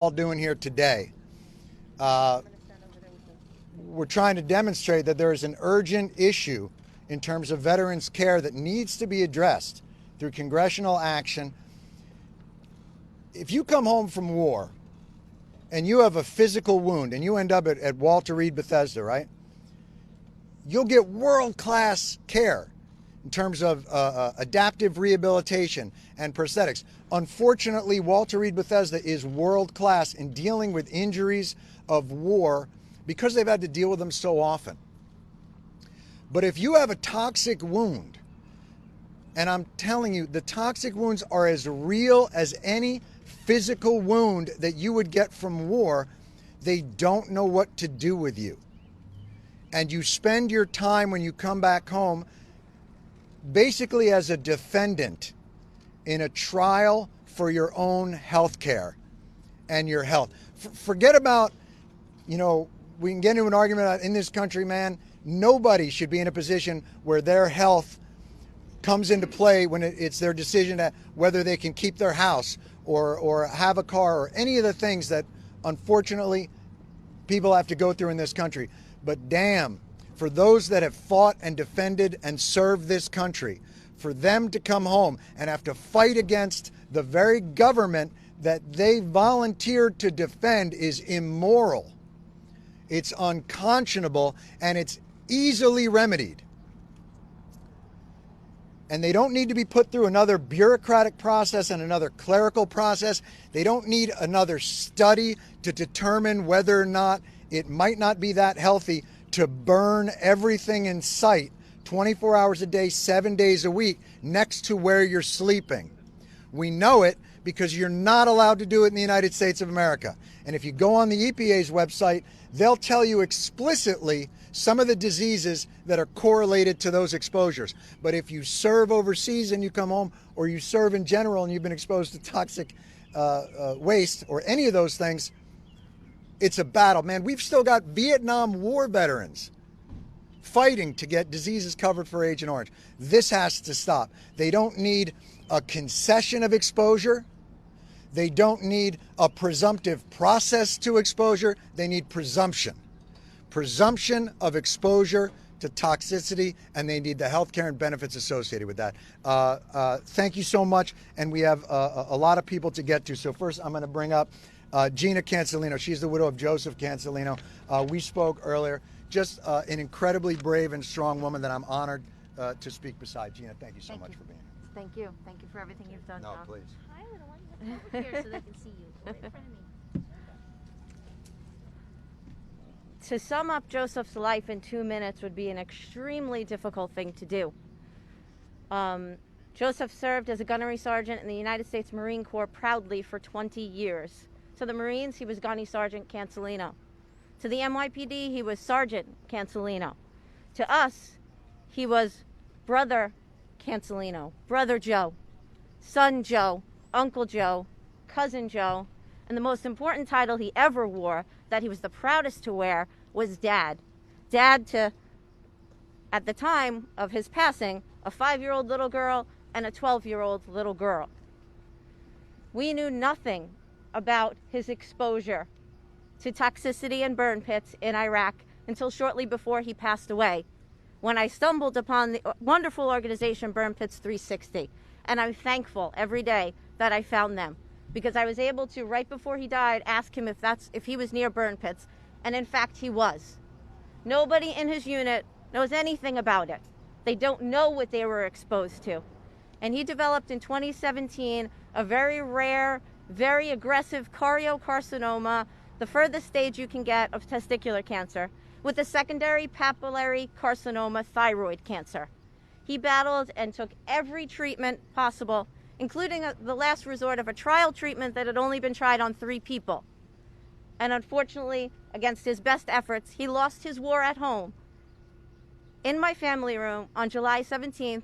all doing here today. We're trying to demonstrate that there is an urgent issue in terms of veterans' care that needs to be addressed through congressional action. If you come home from war and you have a physical wound and you end up at Walter Reed Bethesda, right? You'll get world-class care in terms of adaptive rehabilitation and prosthetics. Unfortunately, Walter Reed Bethesda is world-class in dealing with injuries of war because they've had to deal with them so often. But if you have a toxic wound, and I'm telling you, the toxic wounds are as real as any physical wound that you would get from war, they don't know what to do with you. And you spend your time when you come back home basically as a defendant in a trial for your own health care and your health. Forget about, we can get into an argument in this country, man. Nobody should be in a position where their health comes into play when it's their decision at whether they can keep their house or have a car or any of the things that unfortunately people have to go through in this country. But damn, for those that have fought and defended and served this country, for them to come home and have to fight against the very government that they volunteered to defend is immoral. It's unconscionable, and it's easily remedied. And they don't need to be put through another bureaucratic process and another clerical process. They don't need another study to determine whether or not it might not be that healthy to burn everything in sight 24 hours a day, 7 days a week next to where you're sleeping. We know it because you're not allowed to do it in the United States of America. And if you go on the EPA's website, they'll tell you explicitly some of the diseases that are correlated to those exposures. But if you serve overseas and you come home, or you serve in general and you've been exposed to toxic waste or any of those things, it's a battle. Man, we've still got Vietnam War veterans fighting to get diseases covered for Agent Orange. This has to stop. They don't need a concession of exposure. They don't need a presumptive process to exposure. They need presumption. Presumption of exposure to toxicity, and they need the health care and benefits associated with that. Thank you so much, and we have a lot of people to get to. So first, I'm going to bring up Gina Cancelino. She's the widow of Joseph Cancelino. We spoke earlier. Just an incredibly brave and strong woman that I'm honored to speak beside. Gina, thank you so much for being here. Thank you. Thank you for everything you've done, No, Jon. please. Hi, little one. Come over here so they can see you. Go right in front of me. To sum up Joseph's life in 2 minutes would be an extremely difficult thing to do. Joseph served as a gunnery sergeant in the United States Marine Corps proudly for 20 years. To the Marines, he was Gunny Sergeant Cancelino. To the NYPD, he was Sergeant Cancelino. To us, he was Brother Cancelino, Brother Joe, Son Joe, Uncle Joe, Cousin Joe, and the most important title he ever wore, that he was the proudest to wear, was Dad. Dad to, at the time of his passing, a 5-year-old little girl and a 12-year-old little girl. We knew nothing about his exposure to toxicity and burn pits in Iraq until shortly before he passed away, when I stumbled upon the wonderful organization Burn Pits 360. And I'm thankful every day that I found them, because I was able to, right before he died, ask him if he was near burn pits, and in fact he was. Nobody in his unit knows anything about it. They don't know what they were exposed to. And he developed in 2017 a very rare, very aggressive choriocarcinoma, the furthest stage you can get of testicular cancer, with a secondary papillary carcinoma, thyroid cancer. He battled and took every treatment possible, including the last resort of a trial treatment that had only been tried on 3 people. And unfortunately, against his best efforts, he lost his war at home in my family room on July 17th,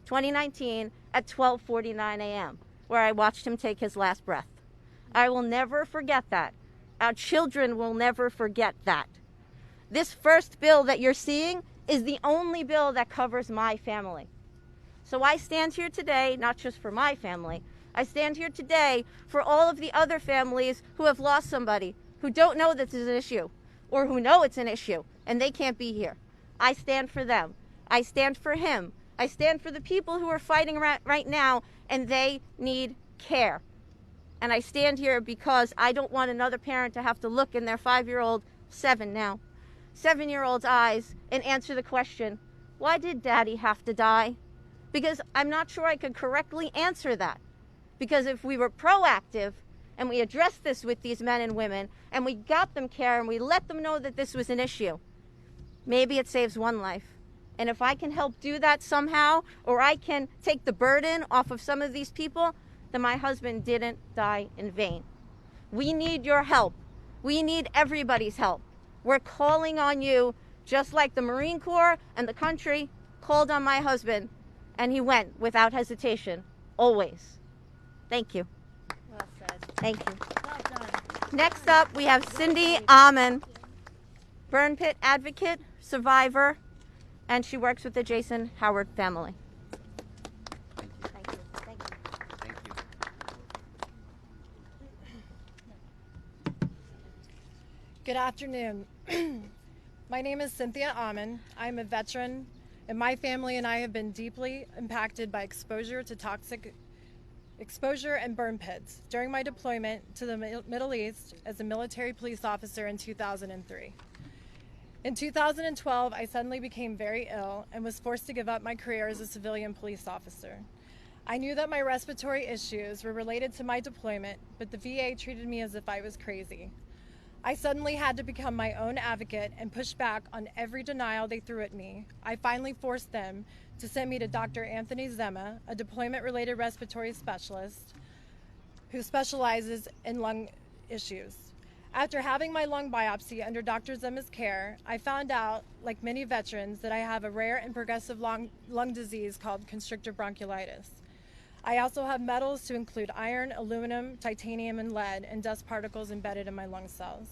2019 at 12:49 a.m., where I watched him take his last breath. I will never forget that. Our children will never forget that. This first bill that you're seeing is the only bill that covers my family. So I stand here today, not just for my family, I stand here today for all of the other families who have lost somebody, who don't know this is an issue, or who know it's an issue, and they can't be here. I stand for them. I stand for him. I stand for the people who are fighting right now, and they need care. And I stand here because I don't want another parent to have to look in their 5-year-old, 7-year-old's eyes and answer the question, why did Daddy have to die? Because I'm not sure I could correctly answer that. Because if we were proactive and we addressed this with these men and women and we got them care and we let them know that this was an issue, maybe it saves one life. And if I can help do that somehow, or I can take the burden off of some of these people, then my husband didn't die in vain. We need your help. We need everybody's help. We're calling on you just like the Marine Corps and the country called on my husband, and he went without hesitation, always. Thank you. Well said. Thank you. Well done. Next up, we have Cindy Almond, burn pit advocate, survivor, and she works with the Jason Howard family. Thank you. Thank you. Thank you. Good afternoon. My name is Cynthia Almond. I'm a veteran, and my family and I have been deeply impacted by exposure to toxic exposure and burn pits during my deployment to the Middle East as a military police officer in 2003. In 2012, I suddenly became very ill and was forced to give up my career as a civilian police officer. I knew that my respiratory issues were related to my deployment, but the VA treated me as if I was crazy. I suddenly had to become my own advocate and push back on every denial they threw at me. I finally forced them to send me to Dr. Anthony Zema, a deployment-related respiratory specialist who specializes in lung issues. After having my lung biopsy under Dr. Zema's care, I found out, like many veterans, that I have a rare and progressive lung disease called constrictive bronchiolitis. I also have metals to include iron, aluminum, titanium, and lead, and dust particles embedded in my lung cells.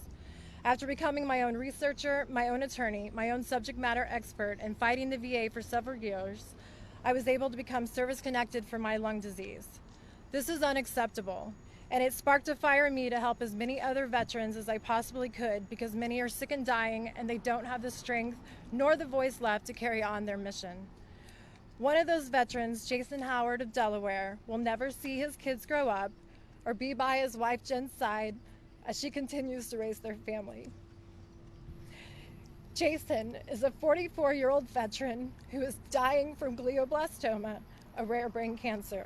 After becoming my own researcher, my own attorney, my own subject matter expert, and fighting the VA for several years, I was able to become service-connected for my lung disease. This is unacceptable, and it sparked a fire in me to help as many other veterans as I possibly could, because many are sick and dying, and they don't have the strength nor the voice left to carry on their mission. One of those veterans, Jason Howard of Delaware, will never see his kids grow up or be by his wife Jen's side as she continues to raise their family. Jason is a 44-year-old veteran who is dying from glioblastoma, a rare brain cancer,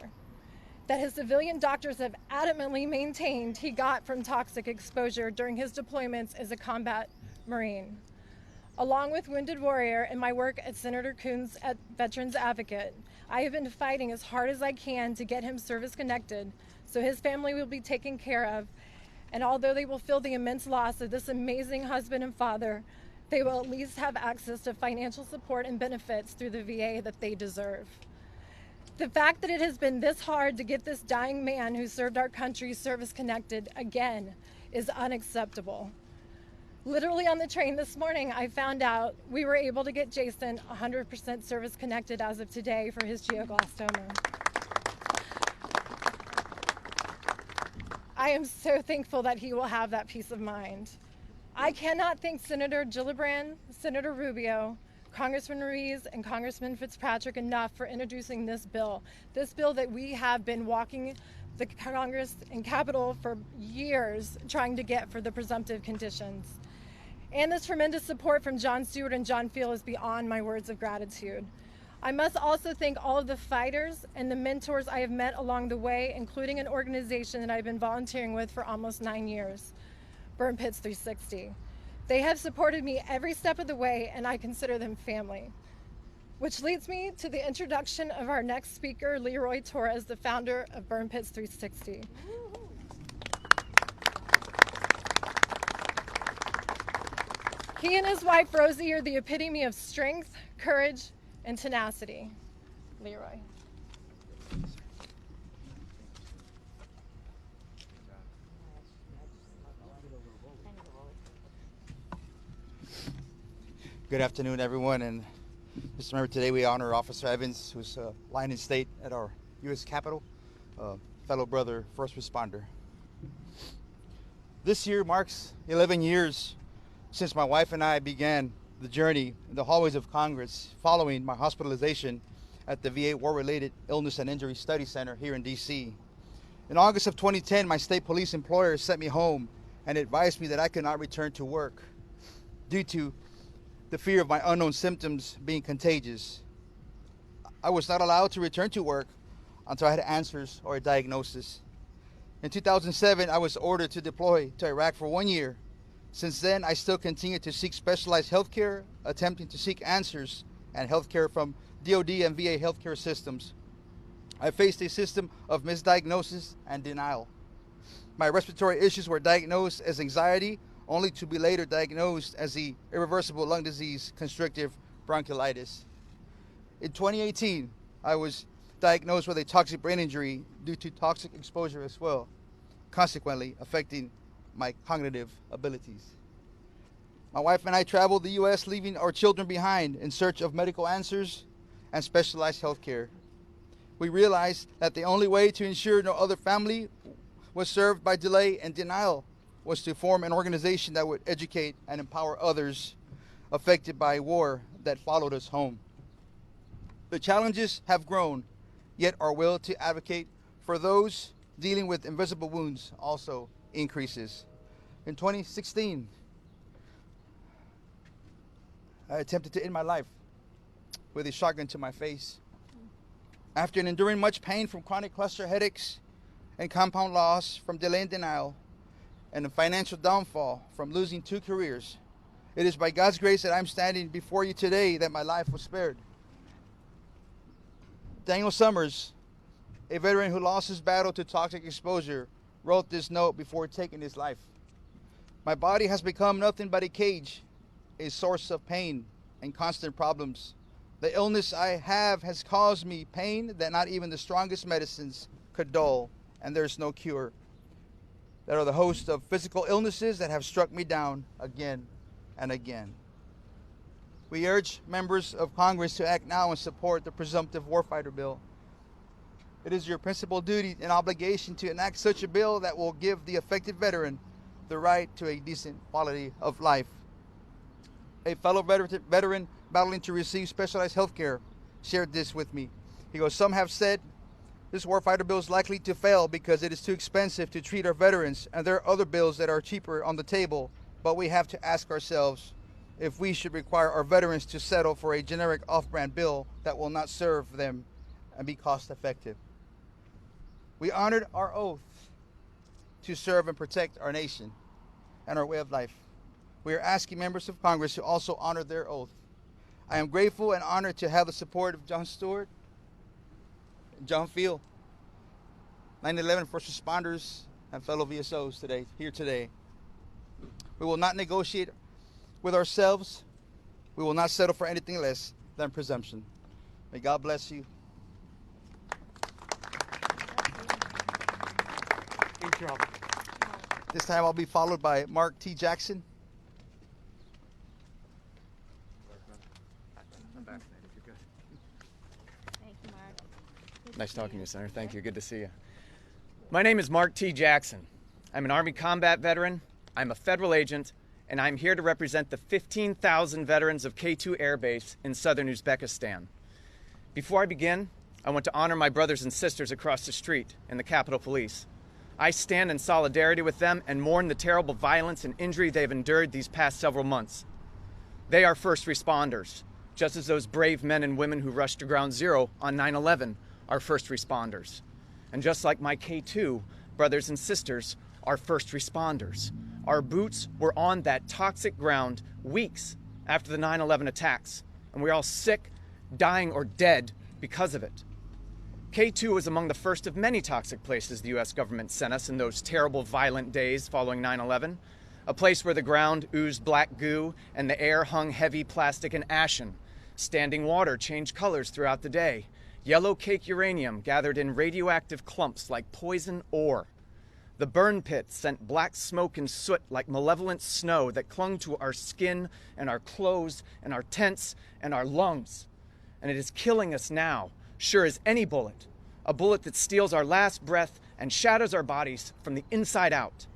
that his civilian doctors have adamantly maintained he got from toxic exposure during his deployments as a combat Marine. Along with Wounded Warrior and my work at Senator Coons at Veterans Advocate, I have been fighting as hard as I can to get him service-connected so his family will be taken care of, and although they will feel the immense loss of this amazing husband and father, they will at least have access to financial support and benefits through the VA that they deserve. The fact that it has been this hard to get this dying man who served our country service-connected again is unacceptable. Literally on the train this morning, I found out we were able to get Jason 100% service-connected as of today for his glioblastoma. I am so thankful that he will have that peace of mind. I cannot thank Senator Gillibrand, Senator Rubio, Congressman Ruiz, and Congressman Fitzpatrick enough for introducing this bill that we have been walking the Congress and Capitol for years trying to get for the presumptive conditions. And this tremendous support from Jon Stewart and John Field is beyond my words of gratitude. I must also thank all of the fighters and the mentors I have met along the way, including an organization that I've been volunteering with for almost 9 years, Burn Pits 360. They have supported me every step of the way, and I consider them family. Which leads me to the introduction of our next speaker, Leroy Torres, the founder of Burn Pits 360. He and his wife, Rosie, are the epitome of strength, courage, and tenacity. Leroy. Good afternoon, everyone, and just remember today we honor Officer Evans, who's lying in state at our U.S. Capitol. fellow brother, first responder. This year marks 11 years since my wife and I began the journey in the hallways of Congress following my hospitalization at the VA War-Related Illness and Injury Study Center here in DC. In August of 2010, my state police employer sent me home and advised me that I could not return to work due to the fear of my unknown symptoms being contagious. I was not allowed to return to work until I had answers or a diagnosis. In 2007, I was ordered to deploy to Iraq for 1 year. Since then, I still continue to seek specialized health care, attempting to seek answers and health care from DoD and VA healthcare systems. I faced a system of misdiagnosis and denial. My respiratory issues were diagnosed as anxiety, only to be later diagnosed as the irreversible lung disease, constrictive bronchiolitis. In 2018, I was diagnosed with a toxic brain injury due to toxic exposure as well, consequently affecting my cognitive abilities. My wife and I traveled the U.S., leaving our children behind in search of medical answers and specialized health care. We realized that the only way to ensure no other family was served by delay and denial was to form an organization that would educate and empower others affected by war that followed us home. The challenges have grown, yet our will to advocate for those dealing with invisible wounds also increases. In 2016, I attempted to end my life with a shotgun to my face. After enduring much pain from chronic cluster headaches and compound loss from delay and denial, and a financial downfall from losing 2 careers, it is by God's grace that I'm standing before you today that my life was spared. Daniel Summers, a veteran who lost his battle to toxic exposure, wrote this note before taking his life. My body has become nothing but a cage, a source of pain and constant problems. The illness I have has caused me pain that not even the strongest medicines could dull, and there's no cure. There are the host of physical illnesses that have struck me down again and again. We urge members of Congress to act now and support the presumptive warfighter bill. It is your principal duty and obligation to enact such a bill that will give the affected veteran the right to a decent quality of life. A fellow veteran battling to receive specialized health care shared this with me. He goes, "Some have said this warfighter bill is likely to fail because it is too expensive to treat our veterans, and there are other bills that are cheaper on the table, but we have to ask ourselves if we should require our veterans to settle for a generic off-brand bill that will not serve them and be cost-effective." We honored our oath to serve and protect our nation and our way of life. We are asking members of Congress to also honor their oath. I am grateful and honored to have the support of Jon Stewart, John Field, 9/11 first responders, and fellow VSOs here today. We will not negotiate with ourselves. We will not settle for anything less than presumption. May God bless you. Good job. This time I'll be followed by Mark T. Jackson. I'm vaccinated. You're good. Thank you, Mark. Good Nice see talking to you, Senator. Thank you. Good to see you. My name is Mark T. Jackson. I'm an Army combat veteran. I'm a federal agent, and I'm here to represent the 15,000 veterans of K2 Air Base in southern Uzbekistan. Before I begin, I want to honor my brothers and sisters across the street in the Capitol Police. I stand in solidarity with them and mourn the terrible violence and injury they've endured these past several months. They are first responders, just as those brave men and women who rushed to Ground Zero on 9/11 are first responders. And just like my K2 brothers and sisters are first responders. Our boots were on that toxic ground weeks after the 9/11 attacks, and we're all sick, dying, or dead because of it. K2 was among the first of many toxic places the U.S. government sent us in those terrible, violent days following 9/11. A place where the ground oozed black goo and the air hung heavy plastic and ashen. Standing water changed colors throughout the day. Yellow cake uranium gathered in radioactive clumps like poison ore. The burn pit sent black smoke and soot like malevolent snow that clung to our skin and our clothes and our tents and our lungs. And it is killing us now, sure as any bullet. A bullet that steals our last breath and shadows our bodies from the inside out.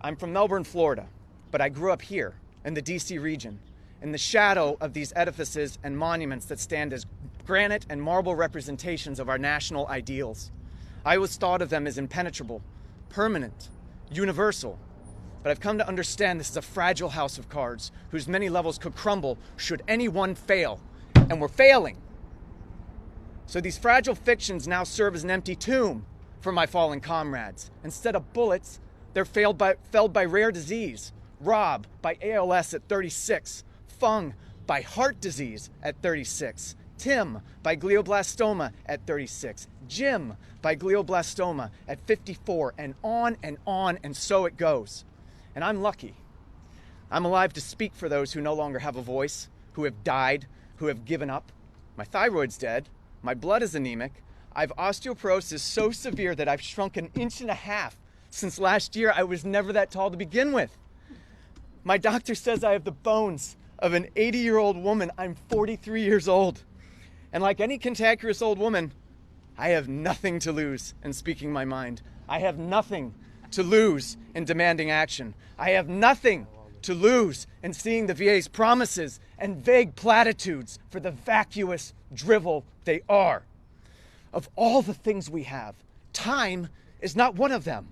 I'm from Melbourne, Florida, but I grew up here in the DC region, in the shadow of these edifices and monuments that stand as granite and marble representations of our national ideals. I always thought of them as impenetrable, permanent, universal, but I've come to understand this is a fragile house of cards whose many levels could crumble should any one fail, and we're failing. So these fragile fictions now serve as an empty tomb for my fallen comrades. Instead of bullets, they're felled by rare disease. Rob by ALS at 36. Fung by heart disease at 36. Tim by glioblastoma at 36. Jim by glioblastoma at 54, and on, and so it goes. And I'm lucky. I'm alive to speak for those who no longer have a voice, who have died, who have given up. My thyroid's dead. My blood is anemic. I've osteoporosis so severe that I've shrunk 1.5 inches. Since last year, I was never that tall to begin with. My doctor says I have the bones of an 80-year-old woman. I'm 43 years old. And like any cantankerous old woman, I have nothing to lose in speaking my mind. I have nothing to lose in demanding action. I have nothing to lose in seeing the VA's promises and vague platitudes for the vacuous drivel they are. Of all the things we have, time is not one of them.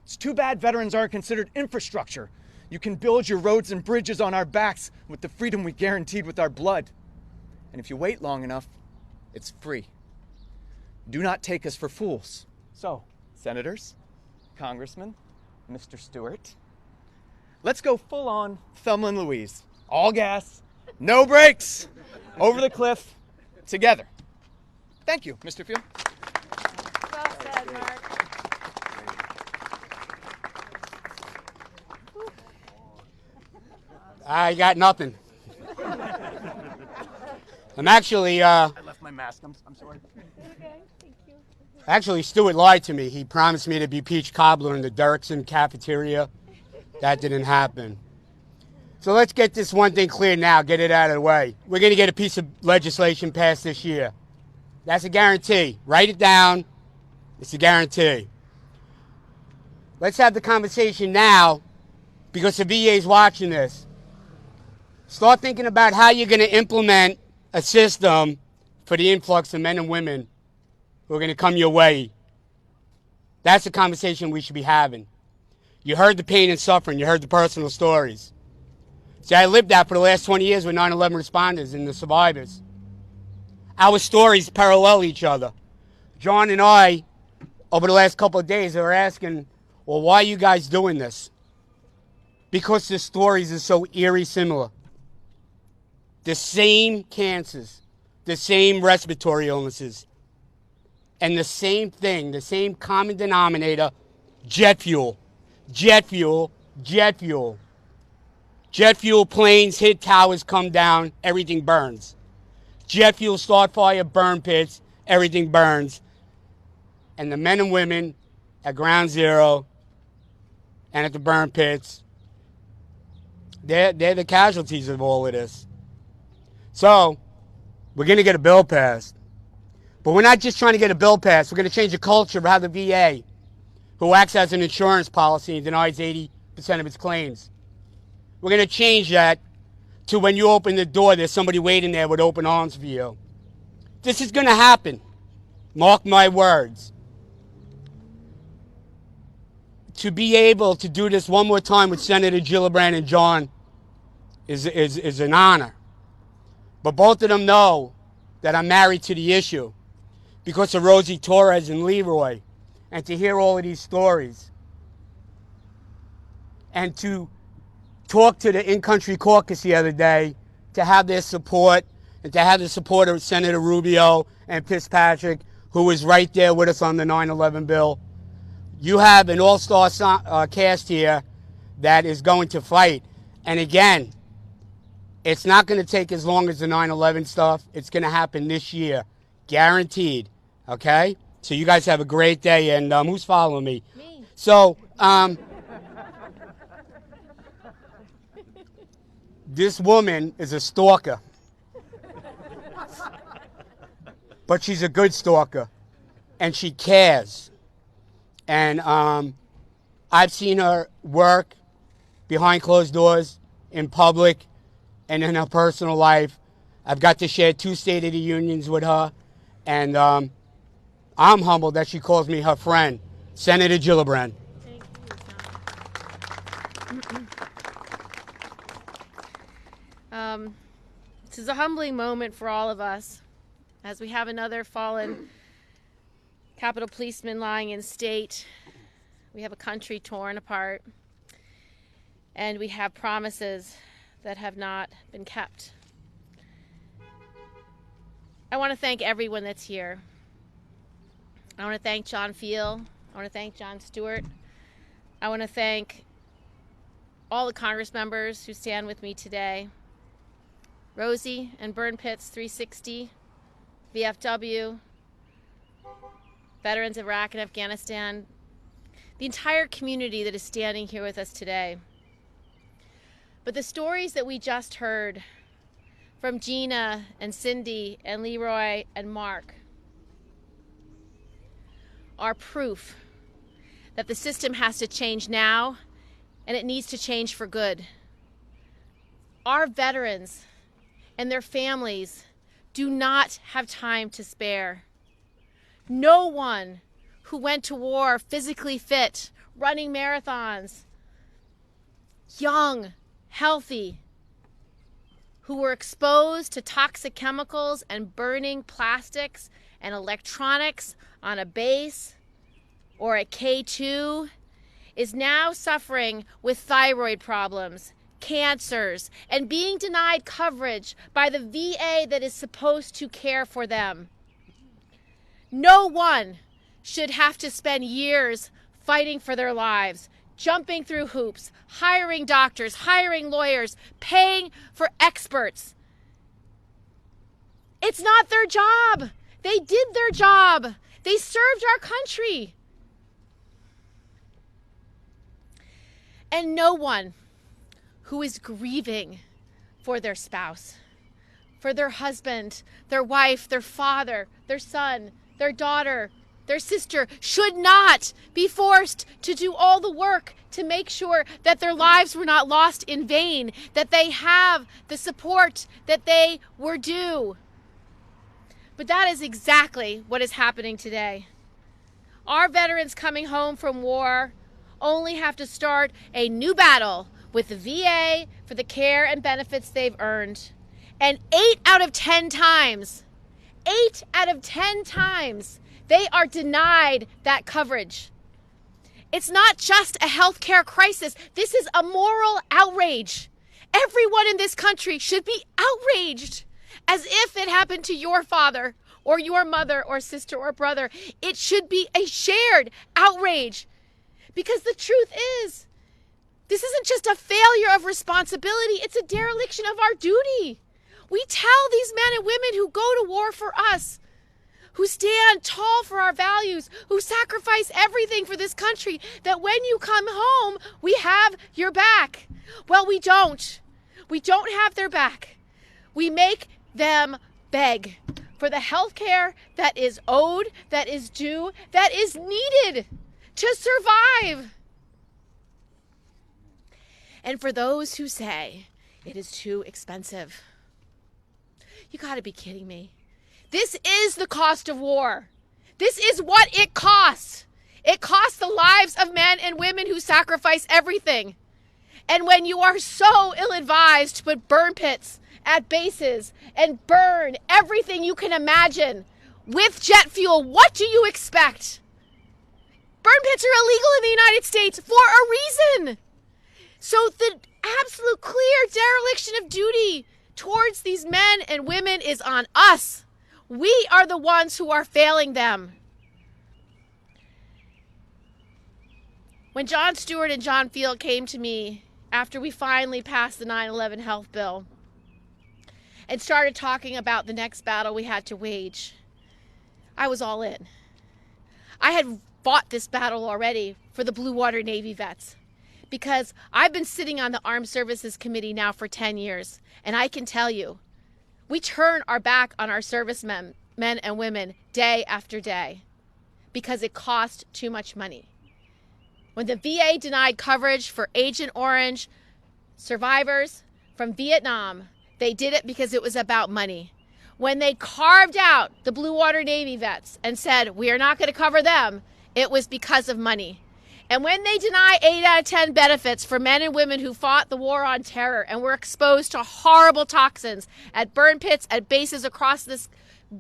It's too bad veterans aren't considered infrastructure. You can build your roads and bridges on our backs with the freedom we guaranteed with our blood. And if you wait long enough, it's free. Do not take us for fools. So, senators, congressmen, Mr. Stewart, let's go full on Thelma and Louise. All gas, no brakes, over the cliff, together. Thank you, Mr. Field. Well said, Mark. I got nothing. I'm actually, I left my mask, I'm sorry. Okay, thank you. Actually, Stewart lied to me. He promised me to be peach cobbler in the Dirksen cafeteria. That didn't happen. So let's get this one thing clear now, get it out of the way. We're going to get a piece of legislation passed this year. That's a guarantee. Write it down. It's a guarantee. Let's have the conversation now because the VA is watching this. Start thinking about how you're going to implement a system for the influx of men and women who are going to come your way. That's the conversation we should be having. You heard the pain and suffering. You heard the personal stories. See, I lived that for the last 20 years with 9/11 responders and the survivors. Our stories parallel each other. John and I, over the last couple of days, are asking, well, why are you guys doing this? Because the stories are so eerie similar. The same cancers, the same respiratory illnesses, and the same thing, the same common denominator, jet fuel. Jet fuel, jet fuel. Jet fuel planes hit towers, come down, everything burns. Jet fuel start fire, burn pits, everything burns. And the men and women at ground zero and at the burn pits, they're the casualties of all of this. So, we're going to get a bill passed. But we're not just trying to get a bill passed. We're going to change the culture of how the VA, who acts as an insurance policy and denies 80% of its claims, we're going to change that to when you open the door, there's somebody waiting there with open arms for you. This is going to happen. Mark my words. To be able to do this one more time with Senator Gillibrand and Jon is an honor. But both of them know that I'm married to the issue because of Rosie Torres and Leroy, and to hear all of these stories, and to talk to the in-country caucus the other day, to have their support, and to have the support of Senator Rubio and Fitzpatrick, who was right there with us on the 9/11 bill. You have an all-star cast here that is going to fight. And again, it's not going to take as long as the 9/11 stuff. It's going to happen this year. Guaranteed. Okay? So you guys have a great day. And who's following me? Me. So, this woman is a stalker. But she's a good stalker. And she cares. And I've seen her work behind closed doors, in public, and in her personal life. I've got to share 2 State of the Unions with her, and I'm humbled that she calls me her friend, Senator Gillibrand. Thank you. This is a humbling moment for all of us, as we have another fallen Capitol policeman lying in state. We have a country torn apart, and we have promises that have not been kept. I want to thank everyone that's here. I want to thank John Field. I want to thank Jon Stewart. I want to thank all the Congress members who stand with me today. Rosie and Burn Pits 360, VFW, veterans of Iraq and Afghanistan, the entire community that is standing here with us today. But the stories that we just heard from Gina and Cindy and Leroy and Mark are proof that the system has to change now, and it needs to change for good. Our veterans and their families do not have time to spare. No one who went to war physically fit, running marathons, young, healthy, who were exposed to toxic chemicals and burning plastics and electronics on a base or a K2, is now suffering with thyroid problems, cancers, and being denied coverage by the VA that is supposed to care for them. No one should have to spend years fighting for their lives, jumping through hoops, hiring doctors, hiring lawyers, paying for experts. It's not their job. They did their job. They served our country. And no one who is grieving for their spouse, for their husband, their wife, their father, their son, their daughter, their sister, should not be forced to do all the work to make sure that their lives were not lost in vain, that they have the support that they were due. But that is exactly what is happening today. Our veterans coming home from war only have to start a new battle with the VA for the care and benefits they've earned. And 8 out of 10 times, they are denied that coverage. It's not just a healthcare crisis. This is a moral outrage. Everyone in this country should be outraged, as if it happened to your father or your mother or sister or brother. It should be a shared outrage, because the truth is, this isn't just a failure of responsibility, it's a dereliction of our duty. We tell these men and women who go to war for us, who stand tall for our values, who sacrifice everything for this country, that when you come home, we have your back. Well, we don't. We don't have their back. We make them beg for the health care that is owed, that is due, that is needed to survive. And for those who say it is too expensive, you gotta be kidding me. This is the cost of war. This is what it costs. It costs the lives of men and women who sacrifice everything. And when you are so ill-advised to put burn pits at bases and burn everything you can imagine with jet fuel, what do you expect? Burn pits are illegal in the United States for a reason. So the absolute clear dereliction of duty towards these men and women is on us. We are the ones who are failing them. When Jon Stewart and Jon Field came to me after we finally passed the 9/11 health bill and started talking about the next battle we had to wage, I was all in. I had fought this battle already for the Blue Water Navy vets, because I've been sitting on the Armed Services Committee now for 10 years, and I can tell you, we turn our back on our servicemen, men and women, day after day, because it costs too much money. When the VA denied coverage for Agent Orange survivors from Vietnam, they did it because it was about money. When they carved out the Blue Water Navy vets and said, we are not going to cover them, it was because of money. And when they deny 8 out of 10 benefits for men and women who fought the war on terror and were exposed to horrible toxins at burn pits at bases across this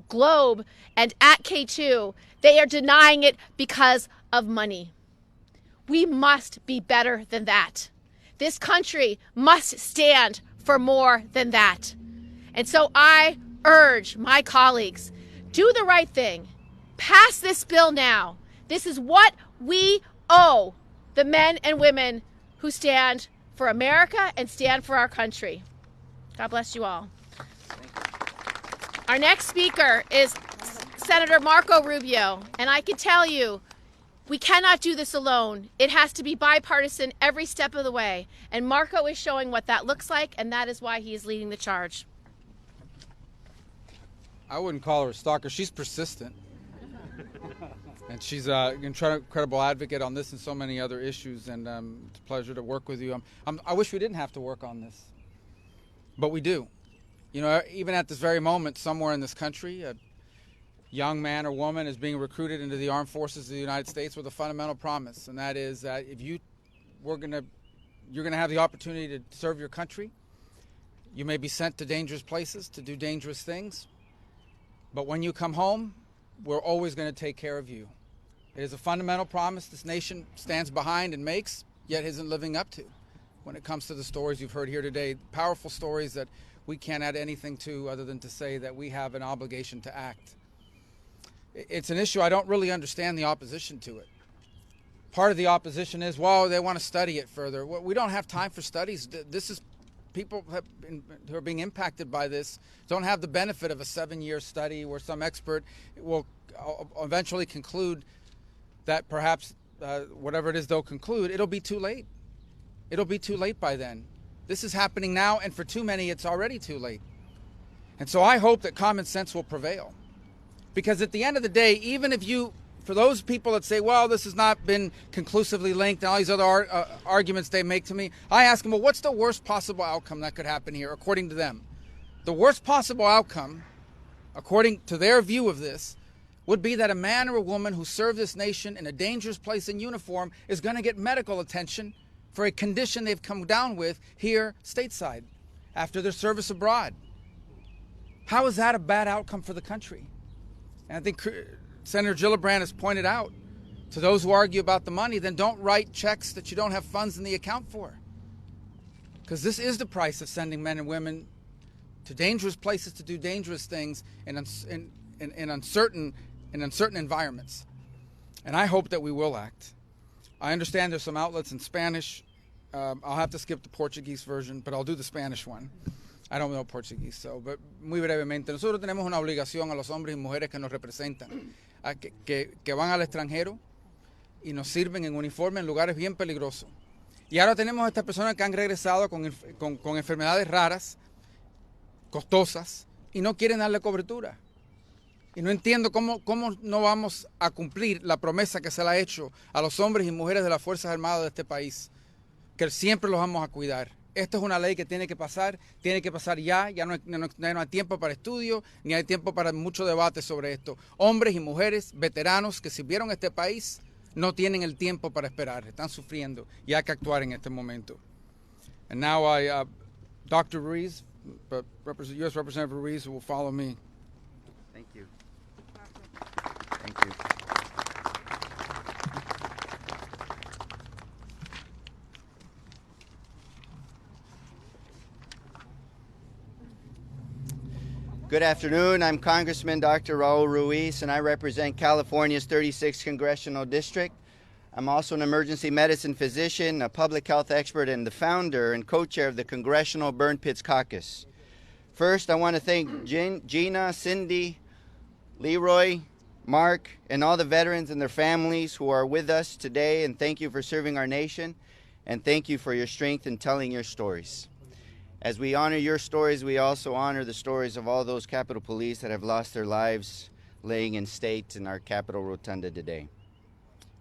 globe and at K2, they are denying it because of money. We must be better than that. This country must stand for more than that. And so I urge my colleagues, do the right thing. Pass this bill now. This is what we owe the men and women who stand for America and stand for our country. God bless you all. Our next speaker is Senator Marco Rubio, and I can tell you, we cannot do this alone. It has to be bipartisan every step of the way, and Marco is showing what that looks like, and that is why he is leading the charge. I wouldn't call her a stalker. She's persistent. And she's an incredible advocate on this and so many other issues, and it's a pleasure to work with you. I wish we didn't have to work on this, but we do. You know, even at this very moment, somewhere in this country, a young man or woman is being recruited into the armed forces of the United States with a fundamental promise, and that is that if you're going to have the opportunity to serve your country, you may be sent to dangerous places to do dangerous things, but when you come home, we're always going to take care of you. It is a fundamental promise this nation stands behind and makes, yet isn't living up to when it comes to the stories you've heard here today, powerful stories that we can't add anything to other than to say that we have an obligation to act. It's an issue I don't really understand the opposition to it. Part of the opposition is, well, they want to study it further. Well, we don't have time for studies. This is people who are being impacted by this don't have the benefit of a 7-year study where some expert will eventually conclude that perhaps whatever it is they'll conclude, it'll be too late. It'll be too late by then. This is happening now, and for too many, it's already too late. And so I hope that common sense will prevail. Because at the end of the day, even if for those people that say, well, this has not been conclusively linked and all these other arguments they make to me, I ask them, well, what's the worst possible outcome that could happen here, according to them? The worst possible outcome, according to their view of this, would be that a man or a woman who served this nation in a dangerous place in uniform is going to get medical attention for a condition they've come down with here stateside after their service abroad. How is that a bad outcome for the country? And I think Senator Gillibrand has pointed out, to those who argue about the money, then don't write checks that you don't have funds in the account for. Because this is the price of sending men and women to dangerous places to do dangerous things in uncertain environments. And I hope that we will act. I understand there's some outlets in Spanish. I'll have to skip the Portuguese version, but I'll do the Spanish one. I don't know Portuguese, but muy brevemente. Nosotros tenemos una obligación a los hombres y mujeres que nos representan, que van al extranjero y nos sirven en uniforme en lugares bien peligrosos. Y ahora tenemos a estas personas que han regresado con enfermedades raras, costosas, y no quieren darle cobertura. Y no entiendo cómo no vamos a cumplir la promesa que se le ha hecho a los hombres y mujeres de las Fuerzas Armadas de este país, que siempre los vamos a cuidar. Esto es una ley que tiene que pasar ya no hay tiempo para estudio, ni hay tiempo para mucho debate sobre esto. Hombres y mujeres, veteranos que sirvieron a este país, no tienen el tiempo para esperar, están sufriendo y hay que actuar en este momento. And now Dr. Ruiz, U.S. Representative Ruiz, will follow me. Thank you. Thank you. Good afternoon. I'm Congressman Dr. Raul Ruiz, and I represent California's 36th Congressional District. I'm also an emergency medicine physician, a public health expert, and the founder and co-chair of the Congressional Burn Pits Caucus. First, I want to thank Gina, Cindy, Leroy, Mark, and all the veterans and their families who are with us today, and thank you for serving our nation, and thank you for your strength in telling your stories. As we honor your stories, we also honor the stories of all those Capitol Police that have lost their lives laying in state in our Capitol Rotunda today.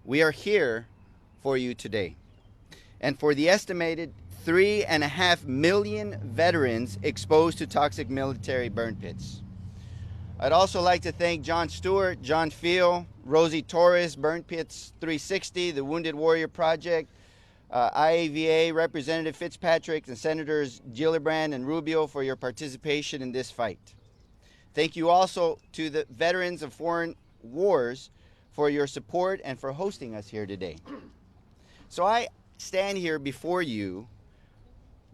We are here for you today, and for the estimated 3.5 million veterans exposed to toxic military burn pits. I'd also like to thank Jon Stewart, John Field, Leroy Torres, Burn Pits 360, the Wounded Warrior Project, IAVA, Representative Fitzpatrick, and Senators Gillibrand and Rubio for your participation in this fight. Thank you also to the veterans of foreign wars for your support and for hosting us here today. So I stand here before you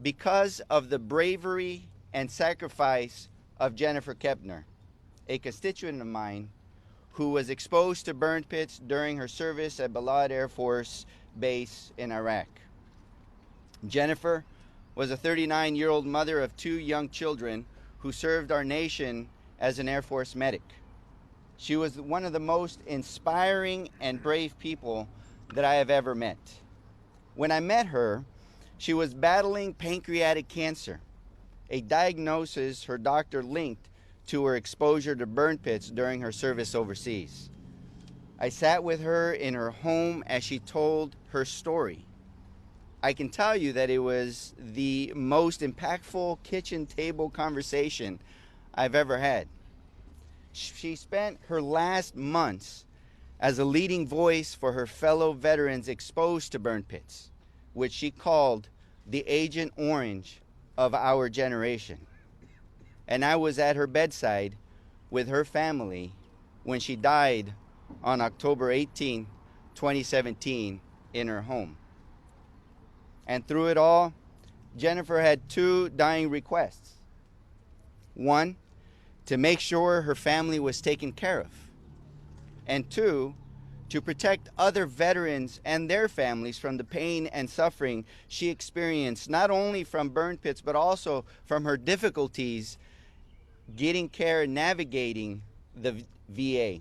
because of the bravery and sacrifice of Jennifer Kepner, a constituent of mine who was exposed to burn pits during her service at Balad Air Force Base in Iraq. Jennifer was a 39-year-old mother of 2 young children who served our nation as an Air Force medic. She was one of the most inspiring and brave people that I have ever met. When I met her, she was battling pancreatic cancer, a diagnosis her doctor linked to her exposure to burn pits during her service overseas. I sat with her in her home as she told her story. I can tell you that it was the most impactful kitchen table conversation I've ever had. She spent her last months as a leading voice for her fellow veterans exposed to burn pits, which she called the Agent Orange of our generation. And I was at her bedside with her family when she died on October 18, 2017, in her home. And through it all, Jennifer had 2 dying requests. 1, to make sure her family was taken care of. And 2, to protect other veterans and their families from the pain and suffering she experienced, not only from burn pits, but also from her difficulties getting care and navigating the VA.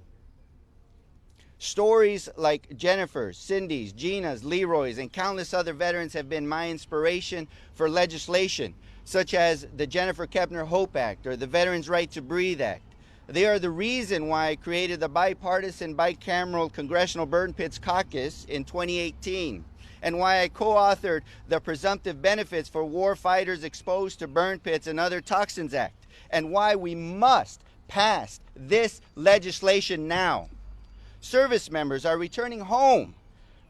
Stories like Jennifer's, Cindy's, Gina's, Leroy's, and countless other veterans have been my inspiration for legislation, such as the Jennifer Kepner Hope Act or the Veterans Right to Breathe Act. They are the reason why I created the bipartisan bicameral Congressional Burn Pits Caucus in 2018, and why I co-authored the Presumptive Benefits for War Fighters Exposed to Burn Pits and Other Toxins Act, and why we must pass this legislation now. Service members are returning home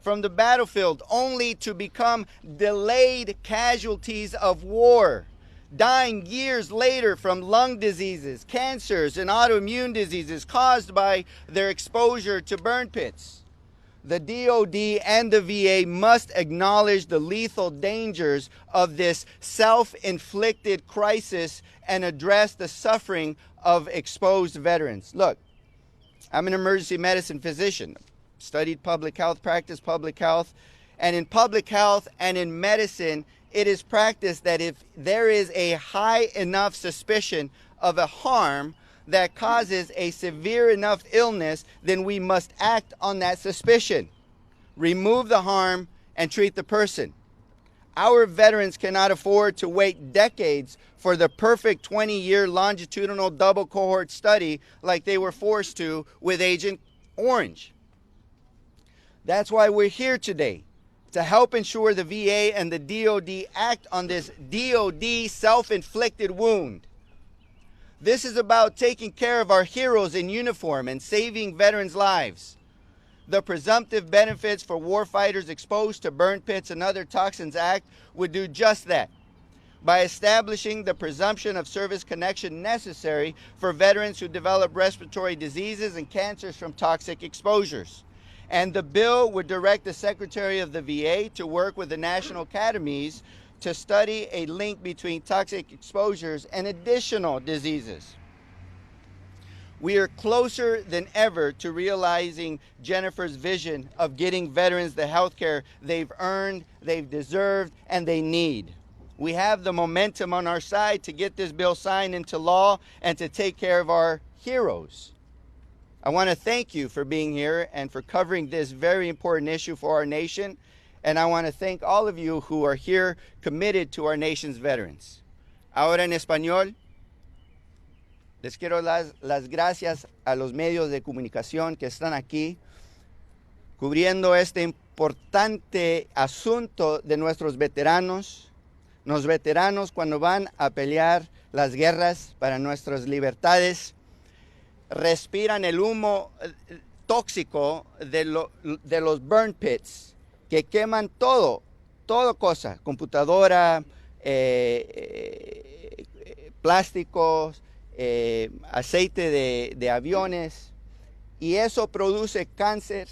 from the battlefield only to become delayed casualties of war, dying years later from lung diseases, cancers, and autoimmune diseases caused by their exposure to burn pits. The DoD and the VA must acknowledge the lethal dangers of this self-inflicted crisis and address the suffering of exposed veterans. Look, I'm an emergency medicine physician, studied public health, practiced public health, and in public health and in medicine, it is practiced that if there is a high enough suspicion of a harm that causes a severe enough illness, then we must act on that suspicion, remove the harm, and treat the person. Our veterans cannot afford to wait decades for the perfect 20-year longitudinal double cohort study like they were forced to with Agent Orange. That's why we're here today, to help ensure the VA and the DoD act on this DoD self-inflicted wound. This is about taking care of our heroes in uniform and saving veterans' lives. The Presumptive Benefits for Warfighters Exposed to Burn Pits and Other Toxins Act would do just that, by establishing the presumption of service connection necessary for veterans who develop respiratory diseases and cancers from toxic exposures. And the bill would direct the Secretary of the VA to work with the National Academies to study a link between toxic exposures and additional diseases. We are closer than ever to realizing Jennifer's vision of getting veterans the health care they've earned, they've deserved, and they need. We have the momentum on our side to get this bill signed into law and to take care of our heroes. I want to thank you for being here and for covering this very important issue for our nation. And I want to thank all of you who are here committed to our nation's veterans. Ahora en español, les quiero dar las gracias a los medios de comunicación que están aquí cubriendo este importante asunto de nuestros veteranos. Los veteranos, cuando van a pelear las guerras para nuestras libertades, respiran el humo tóxico de los burn pits, que queman todo cosa, computadora, plásticos, aceite de aviones, y eso produce cáncer,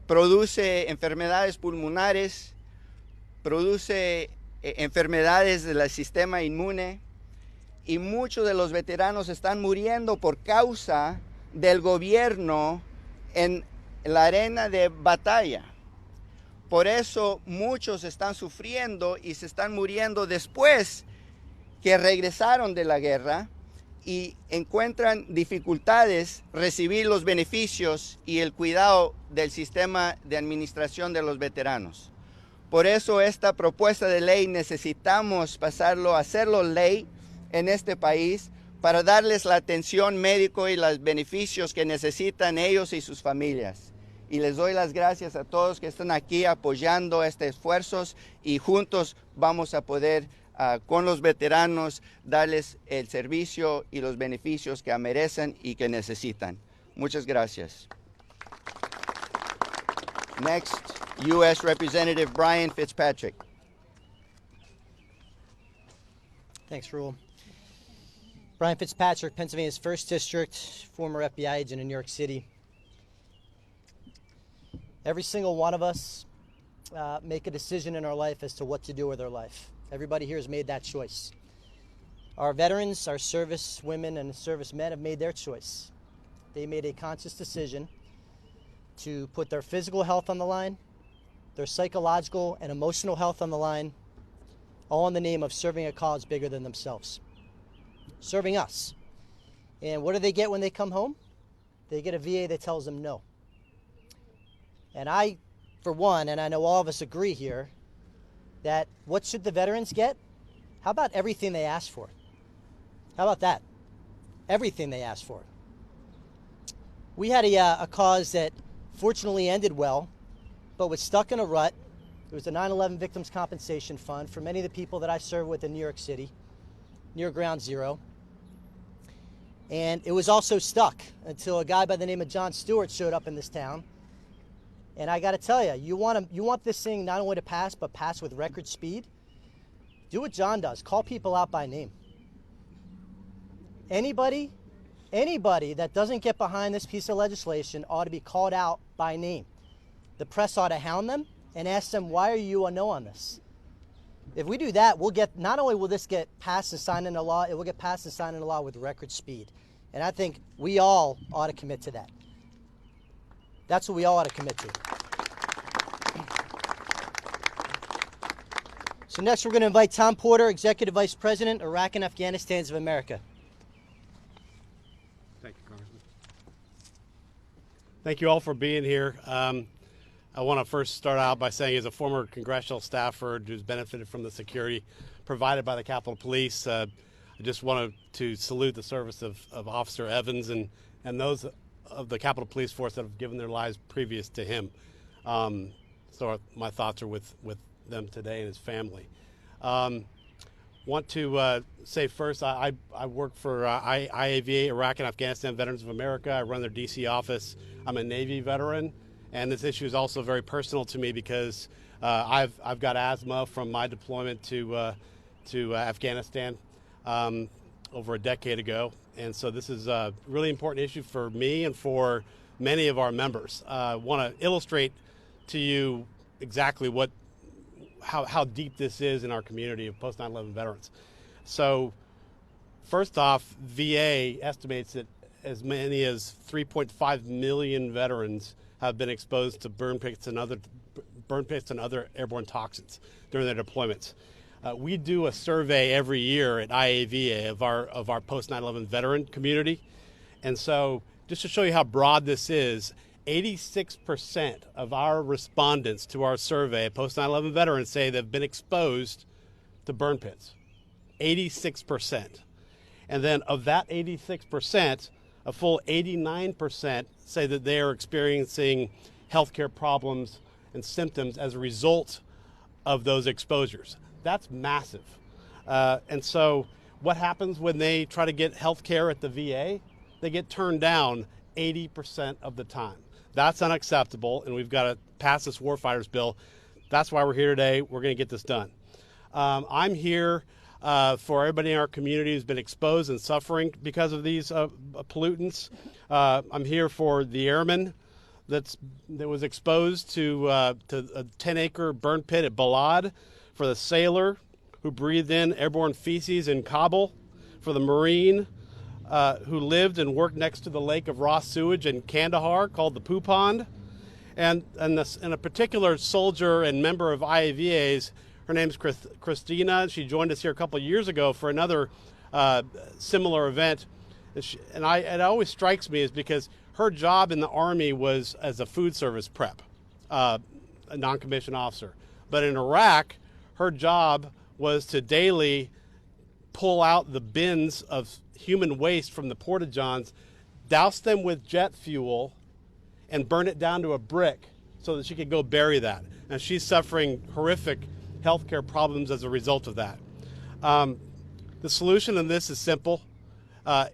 produce enfermedades pulmonares, produce enfermedades del sistema inmune, y muchos de los veteranos están muriendo por causa del gobierno en la arena de batalla. Por eso muchos están sufriendo y se están muriendo después que regresaron de la guerra y encuentran dificultades recibir los beneficios y el cuidado del sistema de administración de los veteranos. Por eso esta propuesta de ley necesitamos hacerlo ley en este país para darles la atención médica y los beneficios que necesitan ellos y sus familias. Y les doy las gracias a todos que están aquí apoyando estos esfuerzos, y juntos vamos a poder con los veteranos darles el servicio y los beneficios que merecen y que necesitan. Muchas gracias. Next, U.S. Representative Brian Fitzpatrick. Thanks, Ruel. Brian Fitzpatrick, Pennsylvania's 1st District, former FBI agent in New York City. Every single one of us make a decision in our life as to what to do with our life. Everybody here has made that choice. Our veterans, our service women and service men have made their choice. They made a conscious decision to put their physical health on the line, their psychological and emotional health on the line, all in the name of serving a cause bigger than themselves. Serving us. And what do they get when they come home? They get a VA that tells them no. And I, for one, and I know all of us agree here, that what should the veterans get? How about everything they asked for? How about that? Everything they asked for. We had a cause that fortunately ended well, but was stuck in a rut. It was the 9/11 Victims Compensation Fund for many of the people that I serve with in New York City, near Ground Zero. And it was also stuck until a guy by the name of Jon Stewart showed up in this town. And I got to tell you, you want this thing not only to pass, but pass with record speed. Do what Jon does. Call people out by name. Anybody that doesn't get behind this piece of legislation ought to be called out by name. The press ought to hound them and ask them, why are you a no on this? If we do that, not only will this get passed and signed into law, it will get passed and signed into law with record speed. And I think we all ought to commit to that. That's what we all ought to commit to. So next we're going to invite Tom Porter, Executive Vice President, Iraq and Afghanistan's of America. Thank you, Congressman. Thank you all for being here. I want to first start out by saying, as a former congressional staffer who's benefited from the security provided by the Capitol Police, I just wanted to salute the service of Officer Evans and those of the Capitol Police Force that have given their lives previous to him. So my thoughts are with them today and his family. Want to say first, I work for IAVA, Iraq and Afghanistan Veterans of America. I run their DC office. I'm a Navy veteran, and this issue is also very personal to me because I've got asthma from my deployment to Afghanistan over a decade ago, and so this is a really important issue for me and for many of our members. I want to illustrate to you exactly how deep this is in our community of post 9/11 veterans. So first off, VA estimates that as many as 3.5 million veterans have been exposed to burn pits and other airborne toxins during their deployments. We do a survey every year at IAVA of our post 9/11 veteran community, and so just to show you how broad this is, 86% of our respondents to our survey, post 9/11 veterans, say they've been exposed to burn pits. 86%. And then of that 86%, a full 89% say that they are experiencing healthcare problems and symptoms as a result of those exposures. That's massive. And so what happens when they try to get health care at the VA? They get turned down 80% of the time. That's unacceptable, and we've got to pass this warfighters bill. That's why we're here today. We're going to get this done. I'm here for everybody in our community who's been exposed and suffering because of these pollutants. I'm here for the airman that was exposed to a 10-acre burn pit at Balad, for the sailor who breathed in airborne feces in Kabul, for the Marine who lived and worked next to the lake of raw sewage in Kandahar called the Poo Pond, and a particular soldier and member of IAVA's. Her name's Christina. She joined us here a couple of years ago for another similar event. And it always strikes me is because her job in the Army was as a food service prep, a non-commissioned officer. But in Iraq, her job was to daily pull out the bins of human waste from the porta-johns, douse them with jet fuel, and burn it down to a brick so that she could go bury that. And she's suffering horrific healthcare problems as a result of that. The solution in this is simple.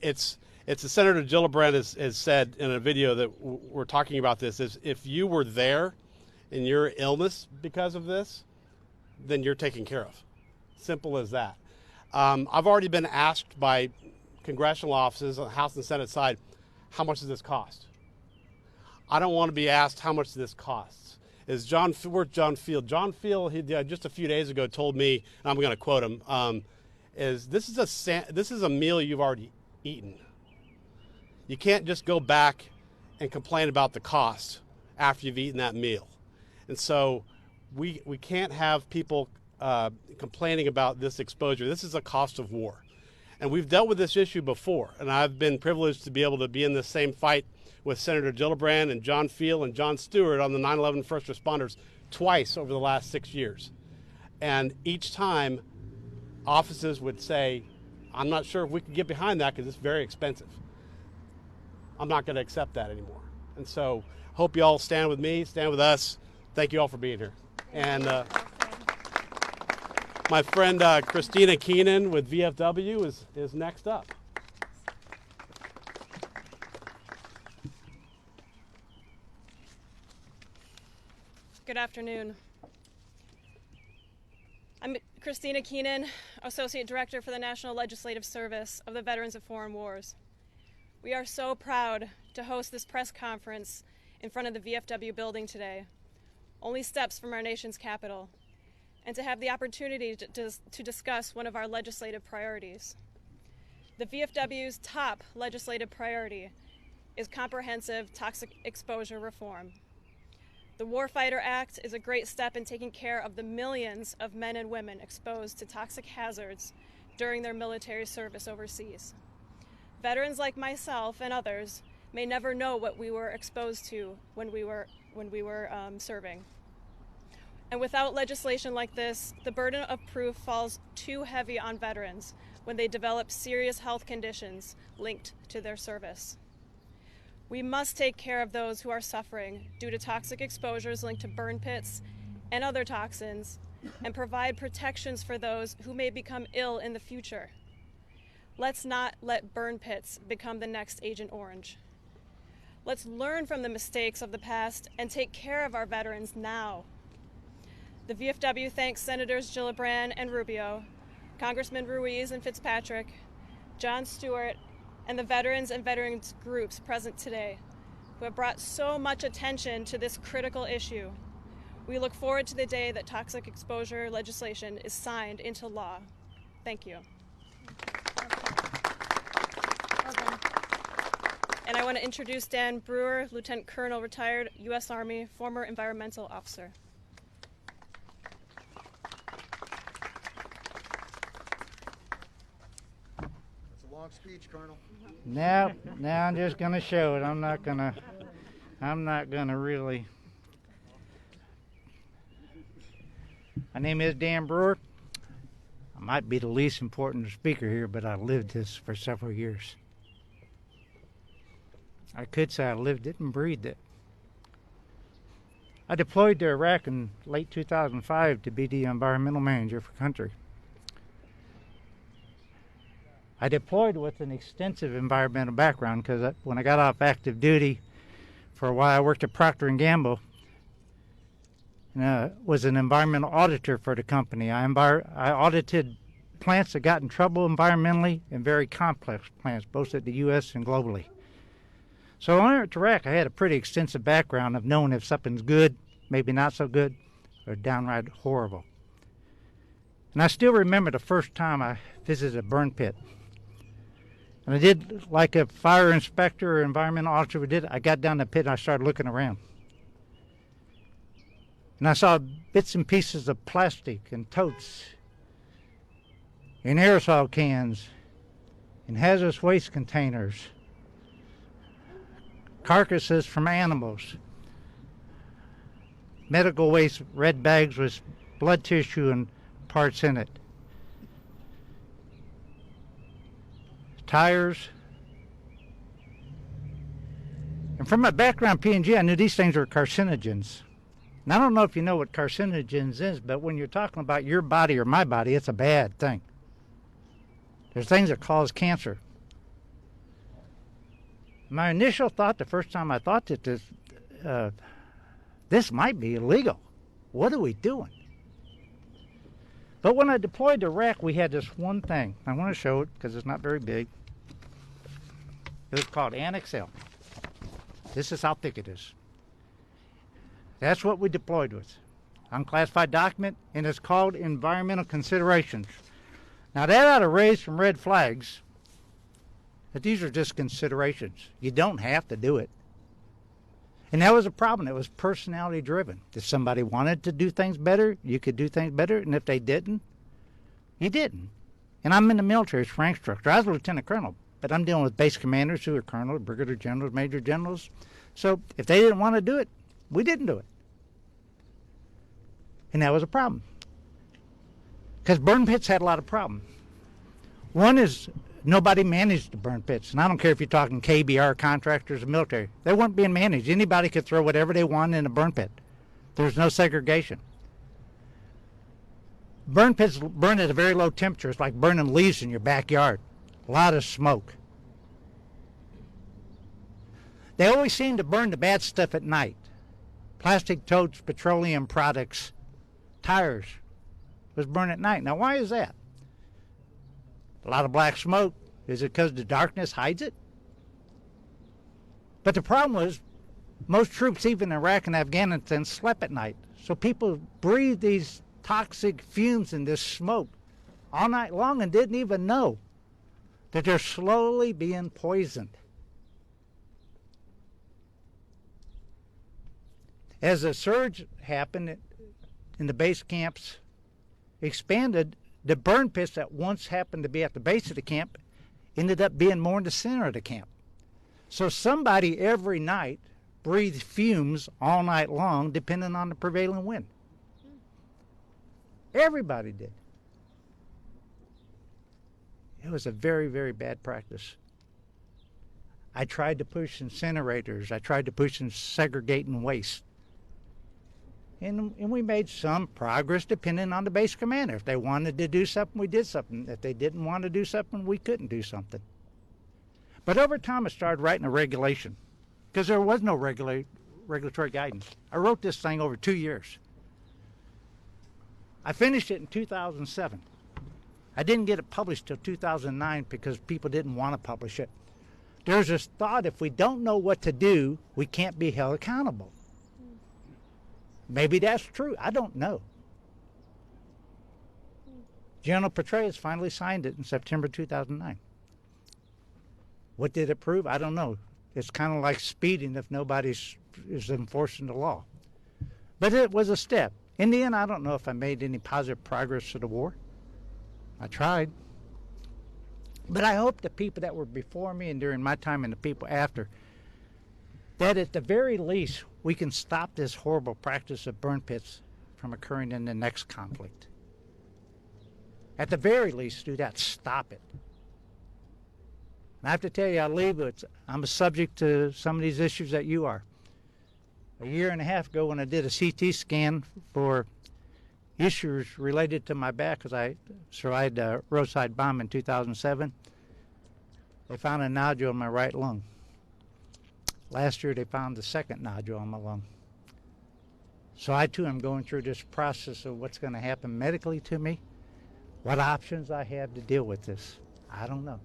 It's as Senator Gillibrand has said in a video that we're talking about this, is if you were there in your illness because of this, then you're taken care of. Simple as that. I've already been asked by congressional offices on the House and Senate side, how much does this cost? I don't want to be asked how much this costs. Where's Jon Field? Jon Field, he just a few days ago told me, and I'm going to quote him, this is a meal you've already eaten. You can't just go back and complain about the cost after you've eaten that meal. And so we can't have people complaining about this exposure. This is a cost of war. And we've dealt with this issue before, and I've been privileged to be able to be in this same fight with Senator Gillibrand and Jon Field and Jon Stewart on the 9/11 first responders twice over the last 6 years. And each time, offices would say, I'm not sure if we can get behind that because it's very expensive. I'm not going to accept that anymore. And so hope you all stand with me, stand with us. Thank you all for being here. And my friend Christina Keenan with VFW is next up. Good afternoon. I'm Christina Keenan, Associate Director for the National Legislative Service of the Veterans of Foreign Wars. We are so proud to host this press conference in front of the VFW building today, only steps from our nation's capital, and to have the opportunity to discuss one of our legislative priorities. The VFW's top legislative priority is comprehensive toxic exposure reform. The Warfighter Act is a great step in taking care of the millions of men and women exposed to toxic hazards during their military service overseas. Veterans like myself and others may never know what we were exposed to when we were serving. And without legislation like this, the burden of proof falls too heavy on veterans when they develop serious health conditions linked to their service. We must take care of those who are suffering due to toxic exposures linked to burn pits and other toxins, and provide protections for those who may become ill in the future. Let's not let burn pits become the next Agent Orange. Let's learn from the mistakes of the past and take care of our veterans now. The VFW thanks Senators Gillibrand and Rubio, Congressman Ruiz and Fitzpatrick, Jon Stewart, and the veterans and veterans groups present today, who have brought so much attention to this critical issue. We look forward to the day that toxic exposure legislation is signed into law. Thank you. And I want to introduce Dan Brewer, Lieutenant Colonel, retired U.S. Army, former environmental officer. That's a long speech, Colonel. Now I'm just going to show it. I'm not going to really. My name is Dan Brewer. I might be the least important speaker here, but I lived this for several years. I could say I lived it and breathed it. I deployed to Iraq in late 2005 to be the environmental manager for country. I deployed with an extensive environmental background because when I got off active duty, for a while I worked at Procter & Gamble and was an environmental auditor for the company. I audited plants that got in trouble environmentally and very complex plants, both at the U.S. and globally. So when I went to Iraq, I had a pretty extensive background of knowing if something's good, maybe not so good, or downright horrible. And I still remember the first time I visited a burn pit. And I did like a fire inspector or environmental auditor did. I got down the pit and I started looking around. And I saw bits and pieces of plastic and totes and aerosol cans and hazardous waste containers, carcasses from animals, medical waste, red bags with blood tissue and parts in it, tires. And from my background P&G, I knew these things were carcinogens. And I don't know if you know what carcinogens is, but when you're talking about your body or my body, it's a bad thing. There's things that cause cancer. My initial thought, the first time I thought that this might be illegal. What are we doing? But when I deployed to Iraq, we had this one thing. I want to show it because it's not very big. It was called Annex L. This is how thick it is. That's what we deployed with. Unclassified document, and it's called environmental considerations. Now that ought to raise some red flags, but these are just considerations. You don't have to do it. And that was a problem. It was personality driven. If somebody wanted to do things better, you could do things better, and if they didn't, you didn't. And I'm in the military as rank structure. I was a lieutenant colonel, but I'm dealing with base commanders who are colonels, brigadier generals, major generals. So if they didn't want to do it, we didn't do it. And that was a problem. Because burn pits had a lot of problems. One is nobody managed the burn pits. And I don't care if you're talking KBR contractors or military. They weren't being managed. Anybody could throw whatever they wanted in a burn pit. There's no segregation. Burn pits burn at a very low temperature. It's like burning leaves in your backyard. A lot of smoke. They always seem to burn the bad stuff at night. Plastic totes, petroleum products, tires was burned at night. Now, why is that? A lot of black smoke. Is it because the darkness hides it? But the problem was most troops, even in Iraq and Afghanistan, slept at night. So people breathed these toxic fumes and this smoke all night long and didn't even know that they're slowly being poisoned. As the surge happened and the base camps expanded, the burn pits that once happened to be at the base of the camp ended up being more in the center of the camp. So somebody every night breathed fumes all night long depending on the prevailing wind. Everybody did. It was a very, very bad practice. I tried to push incinerators. I tried to push in segregating waste. And we made some progress depending on the base commander. If they wanted to do something, we did something. If they didn't want to do something, we couldn't do something. But over time, I started writing a regulation because there was no regulatory guidance. I wrote this thing over 2 years. I finished it in 2007. I didn't get it published till 2009 because people didn't want to publish it. There's this thought if we don't know what to do, we can't be held accountable. Maybe that's true. I don't know. General Petraeus finally signed it in September 2009. What did it prove? I don't know. It's kind of like speeding if nobody is enforcing the law. But it was a step. In the end, I don't know if I made any positive progress to the war. I tried. But I hope the people that were before me and during my time and the people after, that at the very least, we can stop this horrible practice of burn pits from occurring in the next conflict. At the very least, do that. Stop it. And I have to tell you, I'm a subject to some of these issues that you are. a year and a half ago when I did a CT scan for issues related to my back because I survived a roadside bomb in 2007. They found a nodule in my right lung. Last year they found the second nodule in my lung. So I too am going through this process of what's going to happen medically to me, what options I have to deal with this. I don't know.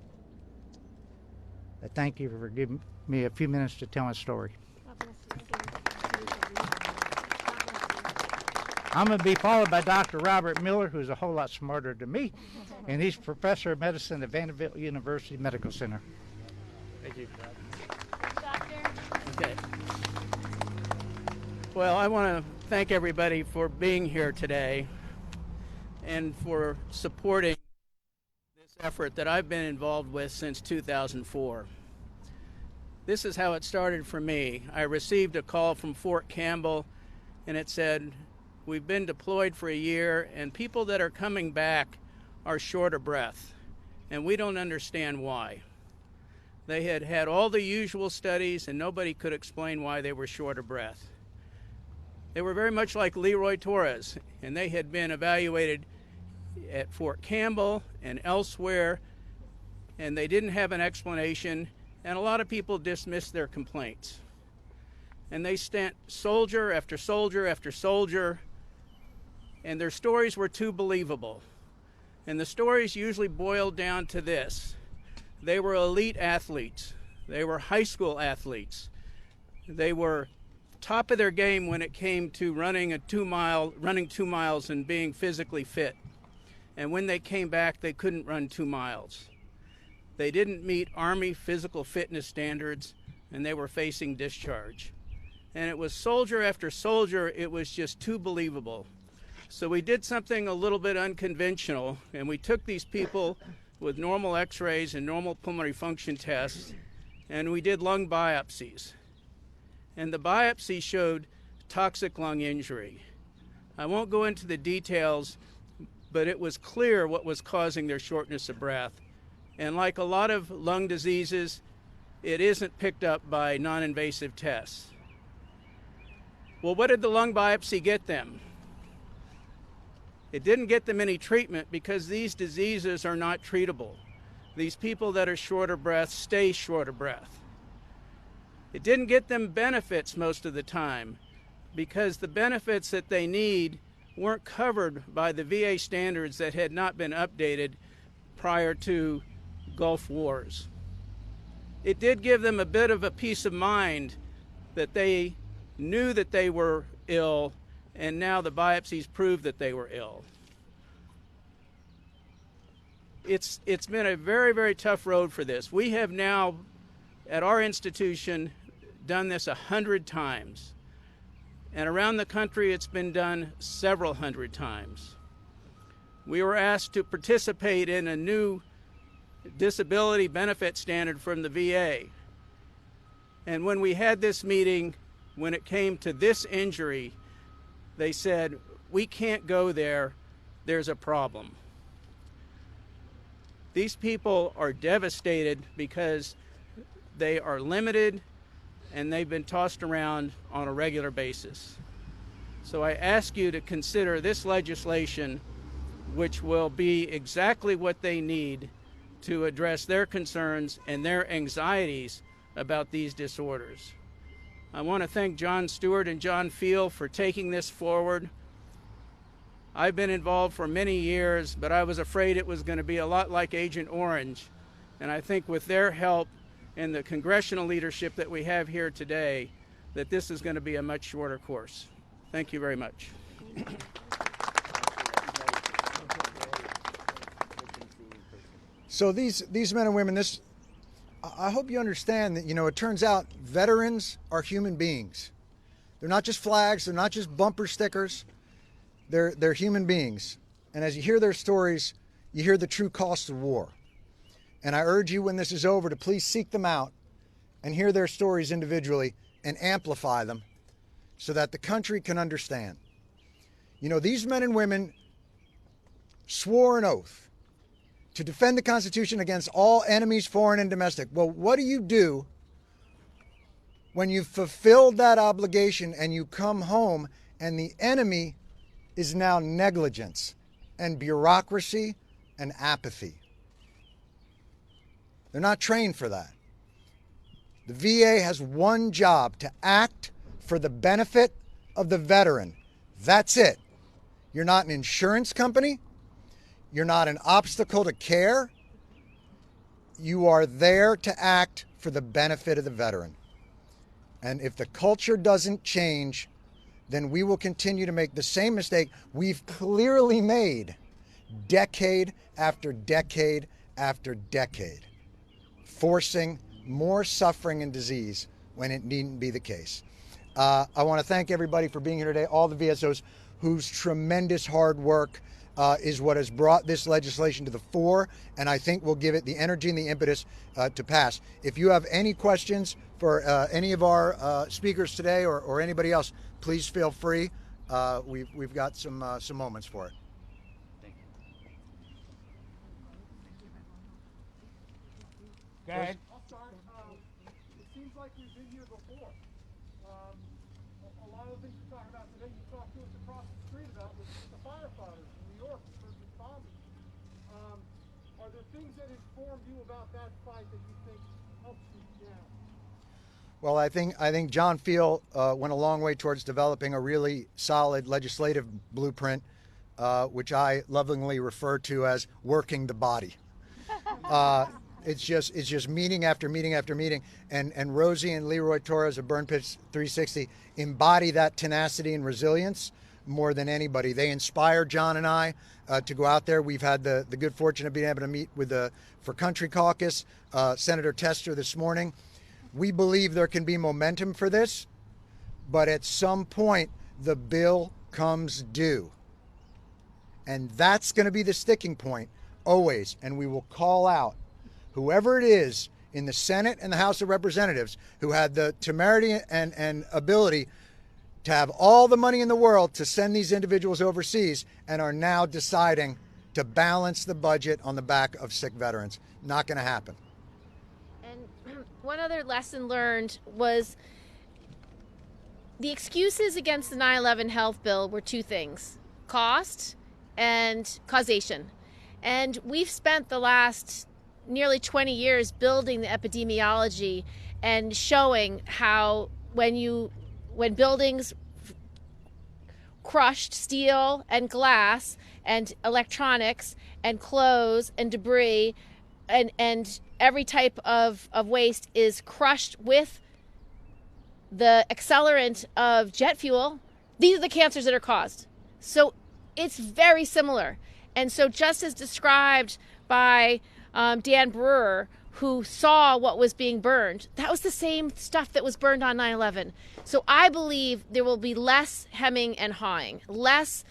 But thank you for giving me a few minutes to tell my story. I'm going to be followed by Dr. Robert Miller, who's a whole lot smarter than me, and he's professor of medicine at Vanderbilt University Medical Center. Thank you. Okay. Well, I want to thank everybody for being here today and for supporting this effort that I've been involved with since 2004. This is how it started for me. I received a call from Fort Campbell, and it said, "We've been deployed for a year, and people that are coming back are short of breath, and we don't understand why." They had had all the usual studies, and nobody could explain why they were short of breath. They were very much like Leroy Torres, and they had been evaluated at Fort Campbell and elsewhere, and they didn't have an explanation, and a lot of people dismissed their complaints. And they sent soldier after soldier after soldier, and their stories were too believable. And the stories usually boiled down to this: they were elite athletes, they were high school athletes, they were top of their game when it came to running 2 miles and being physically fit. And when they came back, they couldn't run 2 miles. They didn't meet Army physical fitness standards, and they were facing discharge. And it was soldier after soldier. It was just too believable. So we did something a little bit unconventional, and we took these people with normal x-rays and normal pulmonary function tests, and we did lung biopsies. And the biopsy showed toxic lung injury. I won't go into the details, but it was clear what was causing their shortness of breath. And like a lot of lung diseases, it isn't picked up by non-invasive tests. Well, what did the lung biopsy get them? It didn't get them any treatment because these diseases are not treatable. These people that are short of breath stay short of breath. It didn't get them benefits most of the time because the benefits that they need weren't covered by the VA standards that had not been updated prior to Gulf Wars. It did give them a bit of a peace of mind that they knew that they were ill, and now the biopsies proved that they were ill. It's been a very, very tough road for this. We have now, at our institution, done this 100 times. And around the country, it's been done several hundred times. We were asked to participate in a new disability benefit standard from the VA. And when we had this meeting, when it came to this injury, they said, "We can't go there, there's a problem." These people are devastated because they are limited and they've been tossed around on a regular basis. So I ask you to consider this legislation, which will be exactly what they need to address their concerns and their anxieties about these disorders. I want to thank Jon Stewart and John Field for taking this forward. I've been involved for many years, but I was afraid it was going to be a lot like Agent Orange. And I think with their help and the congressional leadership that we have here today, that this is going to be a much shorter course. Thank you very much. So these men and women, I hope you understand that, it turns out veterans are human beings. They're not just flags, they're not just bumper stickers. They're human beings. And as you hear their stories, you hear the true cost of war. And I urge you when this is over to please seek them out and hear their stories individually and amplify them so that the country can understand. These men and women swore an oath to defend the Constitution against all enemies, foreign and domestic. Well, what do you do when you've fulfilled that obligation and you come home and the enemy is now negligence and bureaucracy and apathy. They're not trained for that. The VA has one job: to act for the benefit of the veteran. That's it. You're not an insurance company. You're not an obstacle to care. You are there to act for the benefit of the veteran. And if the culture doesn't change, then we will continue to make the same mistake we've clearly made decade after decade after decade, forcing more suffering and disease when it needn't be the case. I want to thank everybody for being here today, all the VSOs whose tremendous hard work is what has brought this legislation to the fore, and I think will give it the energy and the impetus to pass. If you have any questions for any of our speakers today or anybody else, please feel free. We've got some moments for it. Go ahead. I'll start. It seems like we've been here before. A lot of the things you're talking about today, you talked to us across the street about with the firefighters in New York, the first responders. Are there things that informed you about that fight that you think helps you now? Well, I think John Field went a long way towards developing a really solid legislative blueprint, which I lovingly refer to as working the body. It's just meeting after meeting after meeting, and Rosie and Leroy Torres of Burn Pits 360 embody that tenacity and resilience more than anybody. They inspire John and I to go out there. We've had the good fortune of being able to meet with the For Country Caucus, Senator Tester this morning. We believe there can be momentum for this, but at some point the bill comes due, and that's going to be the sticking point always. And we will call out whoever it is in the Senate and the House of Representatives who had the temerity and ability to have all the money in the world to send these individuals overseas and are now deciding to balance the budget on the back of sick veterans. Not going to happen. And one other lesson learned was the excuses against the 9/11 health bill were two things: cost and causation. And we've spent the last nearly 20 years building the epidemiology and showing how when buildings crushed steel and glass and electronics and clothes and debris and every type of waste is crushed with the accelerant of jet fuel, these are the cancers that are caused. So it's very similar. And so just as described by Dan Brewer, who saw what was being burned, that was the same stuff that was burned on 9/11. So I believe there will be less hemming and hawing, less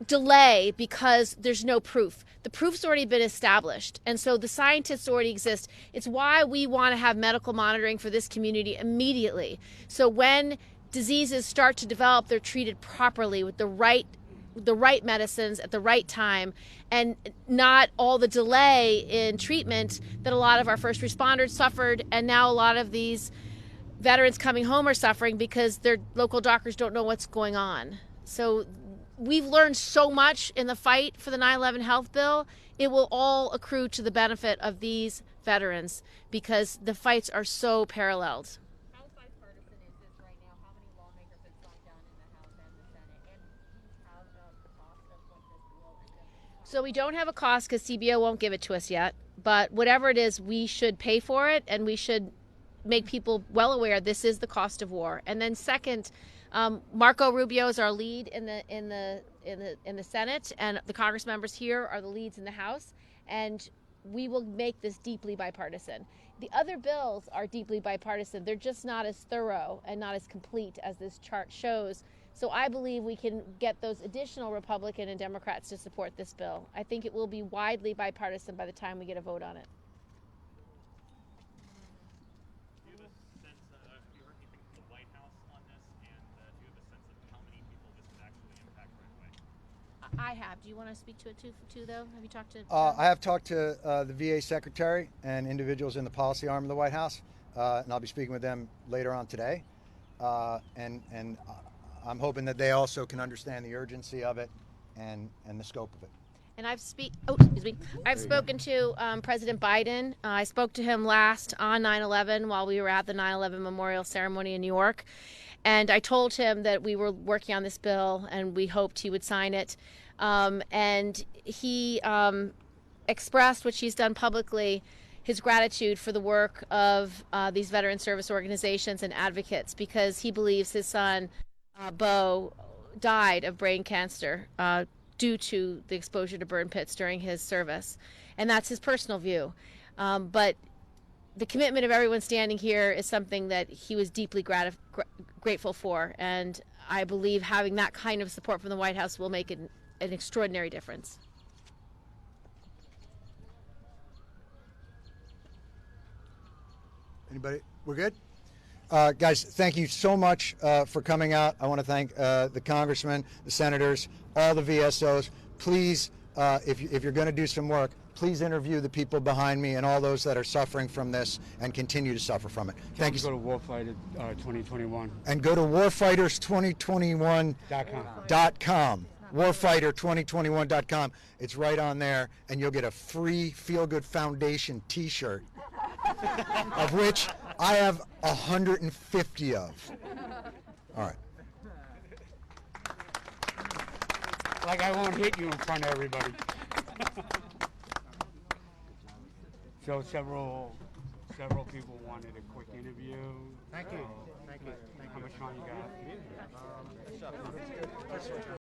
delay because there's no proof. The proof's already been established, and so the scientists already exist. It's why we want to have medical monitoring for this community immediately. So when diseases start to develop, they're treated properly with the right medicines at the right time, and not all the delay in treatment that a lot of our first responders suffered, and now a lot of these veterans coming home are suffering because their local doctors don't know what's going on. So we've learned so much in the fight for the 9/11 health bill. It will all accrue to the benefit of these veterans because the fights are so paralleled. How bipartisan is this right now? How many lawmakers have gone down in the House and the Senate? And do you have the cost of what this will end up? So we don't have a cost because CBO won't give it to us yet. But whatever it is, we should pay for it, and we should make people well aware this is the cost of war. And then second, Marco Rubio is our lead in the Senate, and the Congress members here are the leads in the House, and we will make this deeply bipartisan. The other bills are deeply bipartisan. They're just not as thorough and not as complete as this chart shows. So I believe we can get those additional Republican and Democrats to support this bill. I think it will be widely bipartisan by the time we get a vote on it. Do you have a sense, have you heard anything from the White House on this, and do you have a sense of how many people this would actually impact right away? I have. Do you want to speak to it too though? Have you talked to? I have talked to the VA secretary and individuals in the policy arm of the White House, and I'll be speaking with them later on today. And I'm hoping that they also can understand the urgency of it and the scope of it. And I've spoken to President Biden. I spoke to him last on 9/11 while we were at the 9/11 memorial ceremony in New York. And I told him that we were working on this bill and we hoped he would sign it. And he expressed, which he's done publicly, his gratitude for the work of these veteran service organizations and advocates, because he believes his son, Bo, died of brain cancer due to the exposure to burn pits during his service. And that's his personal view. But the commitment of everyone standing here is something that he was deeply grateful for. And I believe having that kind of support from the White House will make an extraordinary difference. Anybody? We're good? Guys, thank you so much for coming out. I want to thank the congressmen, the senators, all the VSOs. Please, if you're going to do some work, please interview the people behind me and all those that are suffering from this and continue to suffer from it. Thank you. Go to Warfighter 2021. And go to warfighters2021.com. Warfighter2021.com. It's right on there, and you'll get a free Feel Good Foundation t-shirt, of which I have 150 of. All right. Like I won't hit you in front of everybody. So several people wanted a quick interview. Thank you. Thank you. How much time you got?